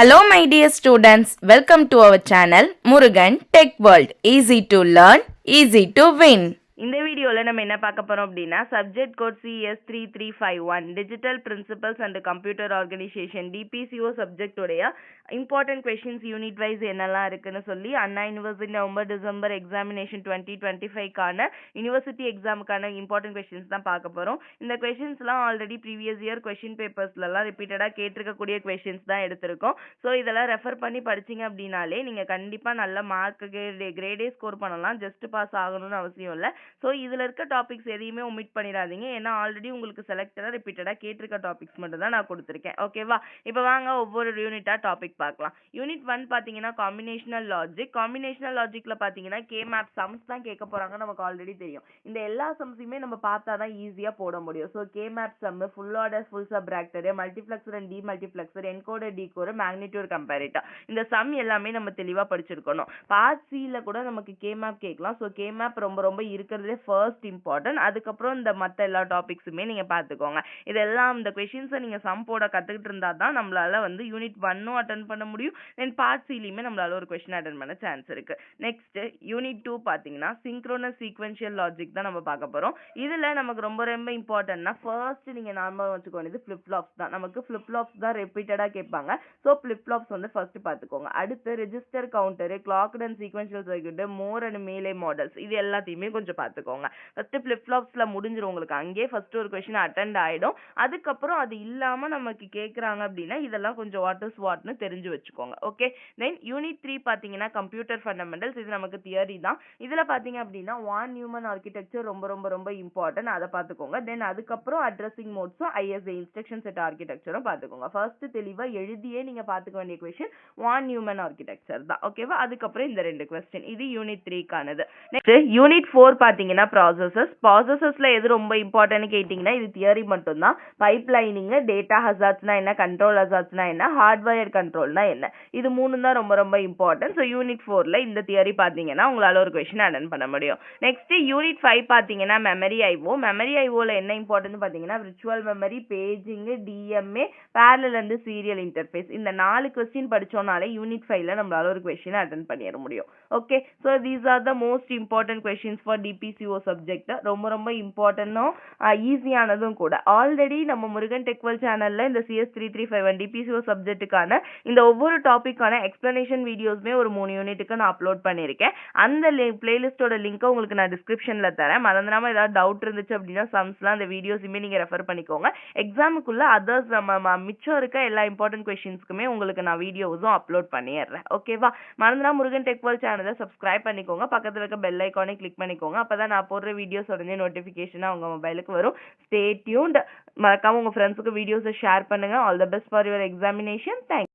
Hello my dear students, welcome to our channel Murugan Tech World. Easy to learn, easy to win. இந்த வீடியோவில் நம்ம என்ன பார்க்க போகிறோம் அப்படின்னா subject code CS3351 digital principles and computer organisation DPCO சப்ஜெக்டோடைய important questions unit wise என்னெல்லாம் இருக்குன்னு சொல்லி Anna university November December examination 2025க்கான யூனிவர்சிட்டி எக்ஸாமுக்கான இம்பார்ட்டன்ட் கொஷின்ஸ் தான் பார்க்க போகிறோம். இந்த கொஷின்ஸ்லாம் ஆல்ரெடி ப்ரீவியஸ் இயர் கொஷின் பேப்பர்ஸ்லாம் ரிப்பீட்டடாக கேட்டிருக்கக்கூடிய கொஷின்ஸ் தான் எடுத்திருக்கோம். ஸோ இதெல்லாம் ரெஃபர் பண்ணி படிச்சிங்க அப்படின்னாலே நீங்கள் கண்டிப்பாக நல்ல மார்க் கிரேடே ஸ்கோர் பண்ணலாம். ஜஸ்ட் பாஸ் ஆகணும்னு அவசியம் இல்லை. ஸோ இதில் இருக்க டாபிக்ஸ் எதையுமே ஒமிட் பண்ணிடாதீங்க. ஏன்னா ஆல்ரெடி உங்களுக்கு செலக்டடாக ரிப்பீட்டடாக கேட்டிருக்க டாபிக்ஸ் மட்டும் தான் நான் கொடுத்துருக்கேன். ஓகேவா? இப்போ வாங்க ஒவ்வொரு யூனிட்டாக டாபிக் பார்க்கலாம். யூனிட் 1 பார்த்தீங்கன்னா காம்பினேஷனல் லாஜிக். காம்பினேஷனல் லாஜிக்கில் பார்த்தீங்கன்னா மேப் சம்ஸ் தான் கேட்க போகிறாங்க. நமக்கு ஆல்ரெடி தெரியும். இந்த எல்லா சம்ஸுமே நம்ம பார்த்தா தான் ஈஸியாக போட முடியும். So map sum, full adder, full subtractor, multiplexer and demultiplexer, encoder, decoder, magnitude, comparator, இந்த சம் எல்லாமே நம்ம தெளிவாக படிச்சிருக்கணும். பார்ட் சியில் கூட நமக்கு மேப் கேட்கலாம். ஸோ மேப் ரொம்ப ரொம்ப இருக்கிறது ஃபர்ஸ்ட் இம்பார்ட்டன்ட். அதுக்கப்புறம் இந்த மற்ற எல்லா டாபிக்ஸுமே நீங்க பாத்துக்கோங்க. இதெல்லாம் இந்த கொஸ்டின்ஸை நீங்க சம் போட கத்துக்கிட்டு இருந்தா தான் நம்மளால யூனிட் 1 அட்டன் பண்ண முடியும். தென் பார்ட் சிலையுமே நம்மளால ஒரு கொஸ்டின் அட்டன் பண்ண சான்ஸ் இருக்கு. நெக்ஸ்ட் யூனிட் 2 பாத்தீங்கன்னா சிங்க்ரோனஸ் சீக்வென்ஷியல் லாஜிக் தான் நம்ம பார்க்க போறோம். இதுல நமக்கு ரொம்ப ரொம்ப இம்பார்ட்டன்ட்னா ஃபர்ஸ்ட் நீங்க நார்மலா வச்சுக்க வேண்டியது ஃபிளிப் ஃப்ளாப்ஸ் தான். நமக்கு ஃபிளிப் ஃப்ளாப்ஸ் தான் ரிப்பீட்டடா கேட்பாங்க. ஸோ ஃபிளிப் ஃப்ளாப்ஸ் ஃபர்ஸ்ட் பாத்துக்கோங்க. அடுத்து register counter, clock and sequential circuit, Moore and Mealy models, இது எல்லாத்தையுமே கொஞ்சம் பாத்துக்கோங்க. ஃபர்ஸ்ட் ஃபிளிப் ஃப்ளாப்ஸ்ல முடிஞ்சிரும். உங்களுக்கு அங்கேயே ஃபர்ஸ்ட் ஒரு கொஸ்டின் அட்டெண்ட் ஆயிடும். அதுக்கப்புறம் அது இல்லாம நமக்கு கேட்கறாங்க அப்படின்னா இதெல்லாம் கொஞ்சம் வாட் இஸ் வாட்னு தெரிஞ்சு வச்சுக்கோங்க. ஓகே. தென் யூனிட் 3 பாத்தீங்கன்னா கம்ப்யூட்டர் ஃபண்டமெண்டல்ஸ். இது நமக்கு தியரி தான். இதுல பாத்தீங்க அப்படின்னா வான் நியூமன் ஆர்கிடெக்சர் ரொம்ப ரொம்ப ரொம்ப இம்பார்ட்டன்ட். அதை பாத்துக்கோங்க. தென் அதுக்கப்புறம் அட்ரஸிங் மோட்ஸும் ஐஎஸ்ஏ இன்ஸ்ட்ரக்ஷன் செட் ஆர்கிடெக்சரும் பாத்துக்கோங்க. ஃபர்ஸ்ட் தெளிவா எழுதியே நீங்க பாத்துக்க வேண்டிய கொஸ்டின் வான் நியூமன் ஆர்கிடெக்சர் தான். ஓகேவா? அதுக்கப்புறம் இந்த ரெண்டு கொஸ்டின். இது யூனிட் 3க்கானது. நெக்ஸ்ட் யூனிட் 4 பாத்தீங்கன்னா ப்ராசஸஸ்ல எது ரொம்ப இம்பார்ட்டன்ட் கேட்டீங்கன்னா இது தியரி மட்டும் தான். பைப்லைனிங், டேட்டா ஹசார்ட்ஸ்னா என்ன, கண்ட்ரோல் ஹசார்ட்ஸ்னா என்ன, ஹார்ட்வயர் கண்ட்ரோல்னா என்ன, இது மூணு தான் ரொம்ப ரொம்ப இம்பார்ட்டன்ட். ஸோ யூனிட் 4ல இந்த தியரி பாத்தீங்கன்னா உங்களால ஒரு கொஸ்டின் அட்டெண்ட் பண்ண முடியும். நெக்ஸ்ட் யூனிட் 5 பாத்தீங்கன்னா மெமரி ஐஓ. மெமரி ஐஓல என்ன இம்பார்ட்டன்ட் பாத்தீங்கன்னா virtual memory, paging, DMA, parallel and serial interface, இந்த 4 கொஸ்டின் படிச்சோம்னாலே யூனிட் 5ல நம்மளால ஒரு கொஸ்டின் அட்டெண்ட் பண்ணிட முடியும். Okay. So these are the most important questions for DPCO subject. ரொம்ப ரொம்ப இம்பார்ட்டன்ட்டும் ஈஸியானதும் கூட. ஆல்ரெடி நம்ம முருகன் டெக்வல் சேனல்ல இந்த CS3351 டிபிசிஓ சப்ஜெக்ட்டுக்கான இந்த ஒவ்வொரு டாபிக்கான எக்ஸ்பிளனேஷன் வீடியோஸ்மே ஒரு 3 யூனிட்டுக்கு நான் அப்லோட் பண்ணியிருக்கேன். அந்த பிளேலிஸ்டோட லிங்கை உங்களுக்கு நான் டிஸ்கிரிப்ஷன்ல தரேன். மறந்துடாம ஏதாவது டவுட் இருந்துச்சு அப்படின்னா சம்ஸ்லாம் அந்த வீடியோஸுமே நீங்க ரெஃபர் பண்ணிக்கோங்க. எக்ஸாமுக்குள்ள அதர்ஸ் மிச்சம் இருக்க எல்லா இம்பார்ட்டன்ட் கொஸ்டின்ஸ்க்குமே உங்களுக்கு நான் வீடியோஸும் அப்லோட் பண்ணிடுறேன். ஓகேவா? மறந்துடா முருகன் டெக்வல் சேனலை சப்ஸ்கிரைப் பண்ணிக்கோங்க. பக்கத்துல இருக்க பெல் ஐக்கானை கிளிக் பண்ணிக்கோங்க. அப்பதான் நான் போடுற வீடியோஸ் உடனே நோட்டிஃபிகேஷனாக உங்கள் மொபைலுக்கு வரும். Stay tuned. மறக்காம உங்கள் ஃப்ரெண்ட்ஸுக்கு வீடியோஸை ஷேர் பண்ணுங்கள். All the best for your examination. Thanks.